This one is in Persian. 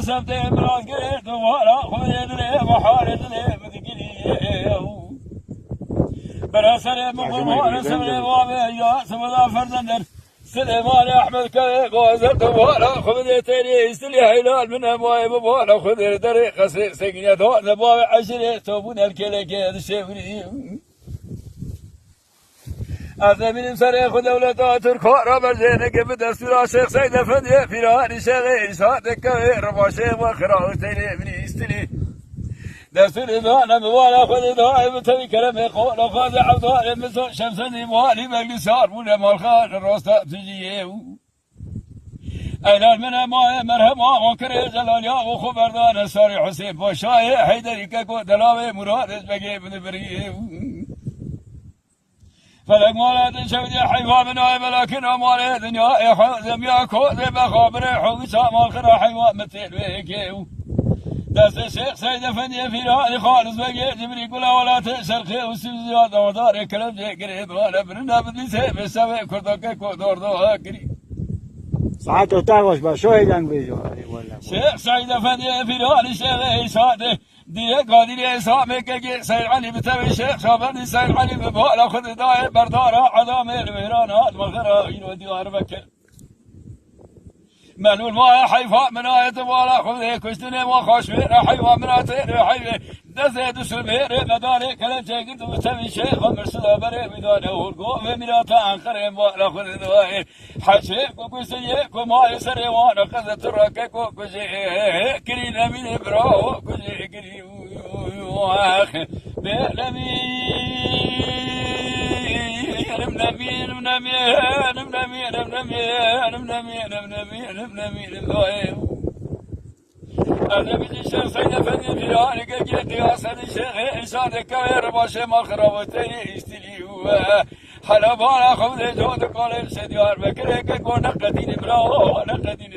سبت مراد قريت ولا خذني وحارتني بذكري براسني مقرون سمني وامي يا سمدا فردندر سليمان احمد كذب وزرت ولا خذني تاني سلي هلال من ابوي ولا خذني طريق سجني دون ابوي عشرة توبون الكلك هذا الشيء هذا من سريخ دولة تركوا ربر زينك بدستور شيخ سيد فدي فيران شيخ صادق ربا شيخ وخراج تاني من يستلي دستور انا موالا خذ دائم تبي كلام يقول خذ عبد الله شمسني موالي مجلسار من مالخان الراستا تجيه ايلال من ما مرحبا وكري جلال يا وخبردان ساري حسين باشاي حيدري كو دلاوي مراد بقي من بريه فلك مالات شودي حيوان من اي ملاكين امال دنيا حزم يا كوز بخابر حوسا مالخرا حيوان مثل بيكيو دست الشيخ سيد افندي في رأي خالص بقي جبري كلا ولا تأشر خير وسوزيات ودار كلام جي قريب وانا برنا بدي سيب السبع كردك كودور دو هاكري ساعات تاغوش با شو هيدان بيجو شيخ سيد افندي في رأي الشيخ ساده دي قادر اسامك كي سيد علي بتوي الشيخ شابني سيد علي ببالا خذ داي بردارا عظام الويرانات مغرا يودي بكر من الماء حيفاء من آية ولا خذ كشتني وخاشمير حيوان من آتين حيوان دزيد سمير مداري كلام شاكرت وتبي شيخ ومرسل بري بدانه والقوم من آتان خرم ولا خذ دواي حشيك وكسيك وما يسري وانا خذ تركك وكسي كرينا من براو كسي كري واخ بلمي أنا بدي الشيخ سيد أفندي في رأيك جيت يا سيد الشيخ إنسان كبير باشا مخربتي يستلي حلبانا خذ جود قال سيد يار بكرك كون نقدين براو نقدين